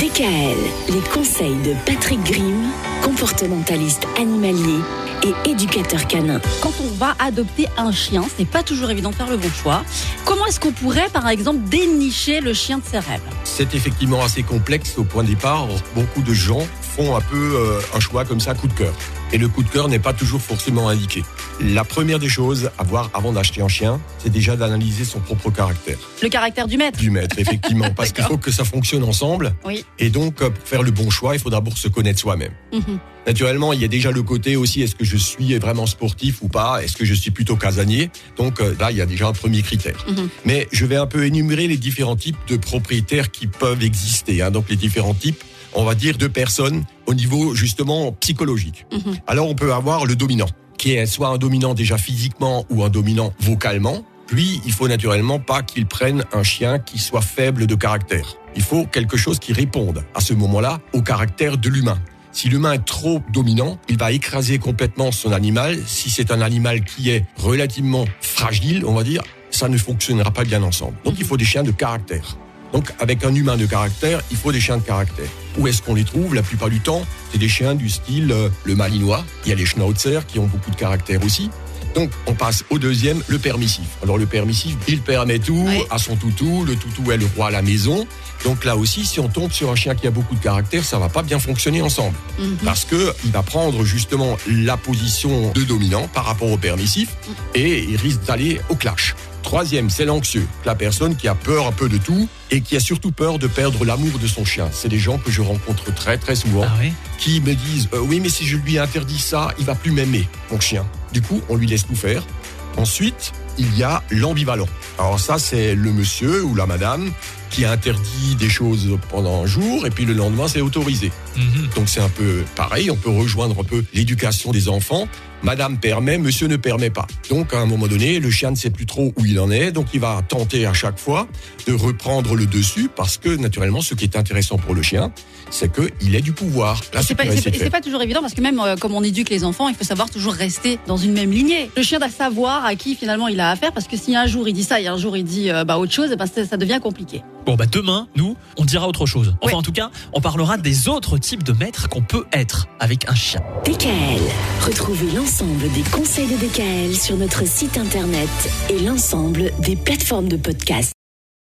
DKL, les conseils de Patrick Grimm, comportementaliste animalier et éducateur canin. Quand on va adopter un chien, c'est pas toujours évident de faire le bon choix. Comment est-ce qu'on pourrait, par exemple, dénicher le chien de ses rêves ? C'est effectivement assez complexe au point de départ. Beaucoup de gens font un peu un choix comme ça, coup de cœur. Et le coup de cœur n'est pas toujours forcément indiqué. La première des choses à voir avant d'acheter un chien, c'est déjà d'analyser son propre caractère. Le caractère du maître ? Du maître, effectivement. Parce qu'il faut que ça fonctionne ensemble. Oui. Et donc, pour faire le bon choix, il faut d'abord se connaître soi-même. Naturellement, il y a déjà le côté aussi, est-ce que je suis vraiment sportif ou pas ? Est-ce que je suis plutôt casanier ? Donc là, il y a déjà un premier critère. Mais je vais un peu énumérer les différents types de propriétaires qui peuvent exister. Donc les différents types, on va dire, de personnes au niveau justement psychologique. Alors on peut avoir le dominant, qui est soit un dominant déjà physiquement ou un dominant vocalement. Lui, il faut naturellement pas qu'il prenne un chien qui soit faible de caractère. Il faut quelque chose qui réponde à ce moment-là au caractère de l'humain. Si l'humain est trop dominant, il va écraser complètement son animal. Si c'est un animal qui est relativement fragile, on va dire, ça ne fonctionnera pas bien ensemble. Donc il faut des chiens de caractère. Donc avec un humain de caractère, il faut des chiens de caractère. Où est-ce qu'on les trouve ? La plupart du temps, c'est des chiens du style le malinois. Il y a les schnauzers qui ont beaucoup de caractère aussi. Donc, on passe au deuxième, le permissif. Alors, le permissif, il permet tout à son toutou. Le toutou est le roi à la maison. Donc là aussi, si on tombe sur un chien qui a beaucoup de caractère, ça va pas bien fonctionner ensemble. Parce que il va prendre justement la position de dominant par rapport au permissif et il risque d'aller au clash. Troisième, c'est l'anxieux. La personne qui a peur un peu de tout et qui a surtout peur de perdre l'amour de son chien. C'est des gens que je rencontre très très souvent qui me disent oui, mais si je lui interdis ça, il va plus m'aimer, mon chien. Du coup, on lui laisse tout faire. Ensuite, il y a l'ambivalent. Alors ça, c'est le monsieur ou la madame qui interdit des choses pendant un jour et puis le lendemain, c'est autorisé. Donc c'est un peu pareil, on peut rejoindre un peu l'éducation des enfants. Madame permet, monsieur ne permet pas. Donc à un moment donné, le chien ne sait plus trop où il en est, donc il va tenter à chaque fois de reprendre le dessus parce que naturellement, ce qui est intéressant pour le chien, c'est qu'il ait du pouvoir. Là, C'est pas toujours évident parce que même comme on éduque les enfants, il faut savoir toujours rester dans une même lignée. Le chien doit savoir à qui finalement il a affaire parce que si un jour il dit ça et un jour il dit autre chose, ça devient compliqué. Bon demain, nous, on dira autre chose. Enfin en tout cas, on parlera des autres types de maîtres qu'on peut être avec un chien. DKL. Retrouvez l'ensemble des conseils de DKL sur notre site internet et l'ensemble des plateformes de podcast.